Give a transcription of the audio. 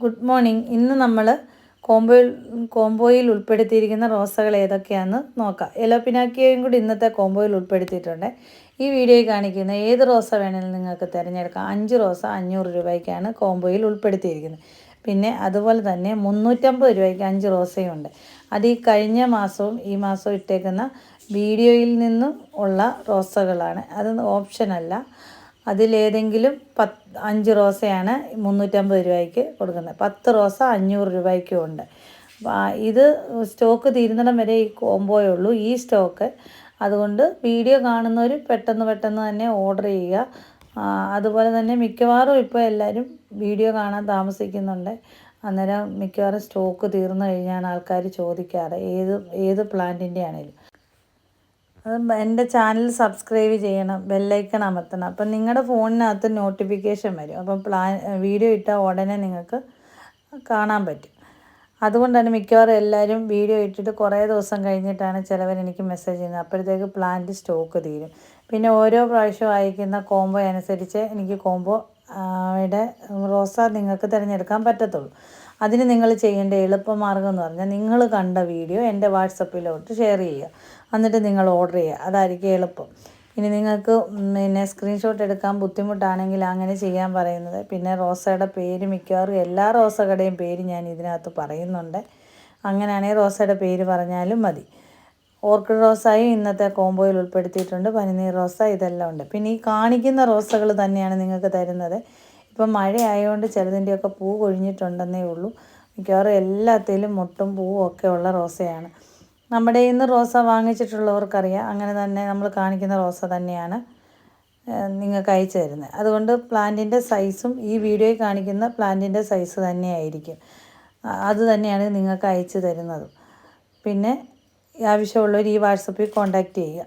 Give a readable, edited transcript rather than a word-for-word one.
Good morning. ഇന്ന് നമ്മൾ കോംബോയിൽ ഉൾപ്പെടുത്തിയിരിക്കുന്ന റോസകൾ ഏതൊക്കെയാണെന്ന് നോക്കാം. യെല്ലോ പിനാക്കിയയും കൂടി ഇന്നത്തെ കോംബോയിൽ ഉൾപ്പെടുത്തിയിട്ടുണ്ട്. ഈ വീഡിയോയിൽ കാണിക്കുന്ന ഏത് റോസ വേണമെങ്കിലും നിങ്ങൾക്ക് തിരഞ്ഞെടുക്കാം. 5 റോസ 500 രൂപയ്ക്കാണ് കോംബോയിൽ ഉൾപ്പെടുത്തിയിരിക്കുന്നത്. പിന്നെ അതുപോലെ തന്നെ 350 രൂപയ്ക്ക് 5 റോസയുണ്ട്. അത് ഈ കഴിഞ്ഞ മാസവും ഈ മാസവും ഇട്ടേക്കുന്ന വീഡിയോയിൽ നിന്നും ഉള്ള റോസകളാണ്. അത് ഓപ്ഷനല്ല. അതിലേതെങ്കിലും 5 റോസയാണ് 350 രൂപയ്ക്ക് കൊടുക്കുന്നത്. 10 റോസ 500 രൂപയ്ക്കും ഉണ്ട്. ഇത് സ്റ്റോക്ക് തീരുന്നിടം വരെ ഈ കോംബോയേ ഉള്ളൂ, ഈ സ്റ്റോക്ക്. അതുകൊണ്ട് വീഡിയോ കാണുന്നവർ പെട്ടെന്ന് തന്നെ ഓർഡർ ചെയ്യുക. അതുപോലെ തന്നെ മിക്കവാറും ഇപ്പോൾ എല്ലാവരും വീഡിയോ കാണാൻ താമസിക്കുന്നുണ്ട്. അന്നേരം മിക്കവാറും സ്റ്റോക്ക് തീർന്നു കഴിഞ്ഞാണ് ആൾക്കാർ ചോദിക്കാറ്, ഏത് പ്ലാന്റിൻ്റെ ആണെങ്കിലും. അത് എൻ്റെ ചാനൽ സബ്സ്ക്രൈബ് ചെയ്യണം, ബെല്ലൈക്കൺ അമർത്തണം. അപ്പം നിങ്ങളുടെ ഫോണിനകത്ത് നോട്ടിഫിക്കേഷൻ വരും. അപ്പം വീഡിയോ ഇട്ടാൽ ഉടനെ നിങ്ങൾക്ക് കാണാൻ പറ്റും. അതുകൊണ്ടാണ് മിക്കവാറും എല്ലാവരും വീഡിയോ ഇട്ടിട്ട് കുറേ ദിവസം കഴിഞ്ഞിട്ടാണ് ചിലവരെനിക്ക് മെസ്സേജ് ചെയ്യുന്നത്. അപ്പോഴത്തേക്ക് പ്ലാന്റ് സ്റ്റോക്ക് തീരും. പിന്നെ ഓരോ പ്രാവശ്യം അയക്കുന്ന കോംബോ അനുസരിച്ച് എനിക്ക് കോംബോയുടെ റോസ നിങ്ങൾക്ക് തിരഞ്ഞെടുക്കാൻ പറ്റത്തുള്ളൂ. അതിന് നിങ്ങൾ ചെയ്യേണ്ട എളുപ്പമാർഗ്ഗം എന്ന് പറഞ്ഞാൽ, നിങ്ങൾ കണ്ട വീഡിയോ എൻ്റെ വാട്സപ്പിലോട്ട് ഷെയർ ചെയ്യുക. എന്നിട്ട് നിങ്ങൾ ഓർഡർ ചെയ്യുക. അതായിരിക്കും എളുപ്പം. ഇനി നിങ്ങൾക്ക് സ്ക്രീൻഷോട്ട് എടുക്കാൻ ബുദ്ധിമുട്ടാണെങ്കിൽ അങ്ങനെ ചെയ്യാൻ പറയുന്നത്. പിന്നെ റോസയുടെ പേര് മിക്കവാറും എല്ലാ റോസകളുടെയും പേര് ഞാൻ ഇതിനകത്ത് പറയുന്നുണ്ട്. അങ്ങനെയാണെങ്കിൽ റോസയുടെ പേര് പറഞ്ഞാലും മതി. ഓർക്കിഡ് റോസായും ഇന്നത്തെ കോംബോയിൽ ഉൾപ്പെടുത്തിയിട്ടുണ്ട്. പനിനീർ റോസ, ഇതെല്ലാം ഉണ്ട്. പിന്നെ ഈ കാണിക്കുന്ന റോസകൾ തന്നെയാണ് നിങ്ങൾക്ക് തരുന്നത്. ഇപ്പം മഴ ആയതുകൊണ്ട് ചിലതിൻ്റെയൊക്കെ പൂ കൊഴിഞ്ഞിട്ടുണ്ടെന്നേ ഉള്ളൂ. മിക്കവാറും എല്ലാത്തിലും മുട്ടും പൂവും ഒക്കെ ഉള്ള റോസയാണ്. നമ്മുടെ ഇന്ന് റോസ വാങ്ങിച്ചിട്ടുള്ളവർക്കറിയാം. അങ്ങനെ തന്നെ നമ്മൾ കാണിക്കുന്ന റോസ തന്നെയാണ് നിങ്ങൾക്ക് അയച്ചു തരുന്നത്. അതുകൊണ്ട് പ്ലാന്റിൻ്റെ സൈസും ഈ വീഡിയോയിൽ കാണിക്കുന്ന പ്ലാന്റിൻ്റെ സൈസ് തന്നെയായിരിക്കും. അത് തന്നെയാണ് നിങ്ങൾക്ക് അയച്ചു തരുന്നത്. പിന്നെ ആവശ്യമുള്ളവർ ഈ വാട്സപ്പിൽ കോൺടാക്റ്റ് ചെയ്യുക.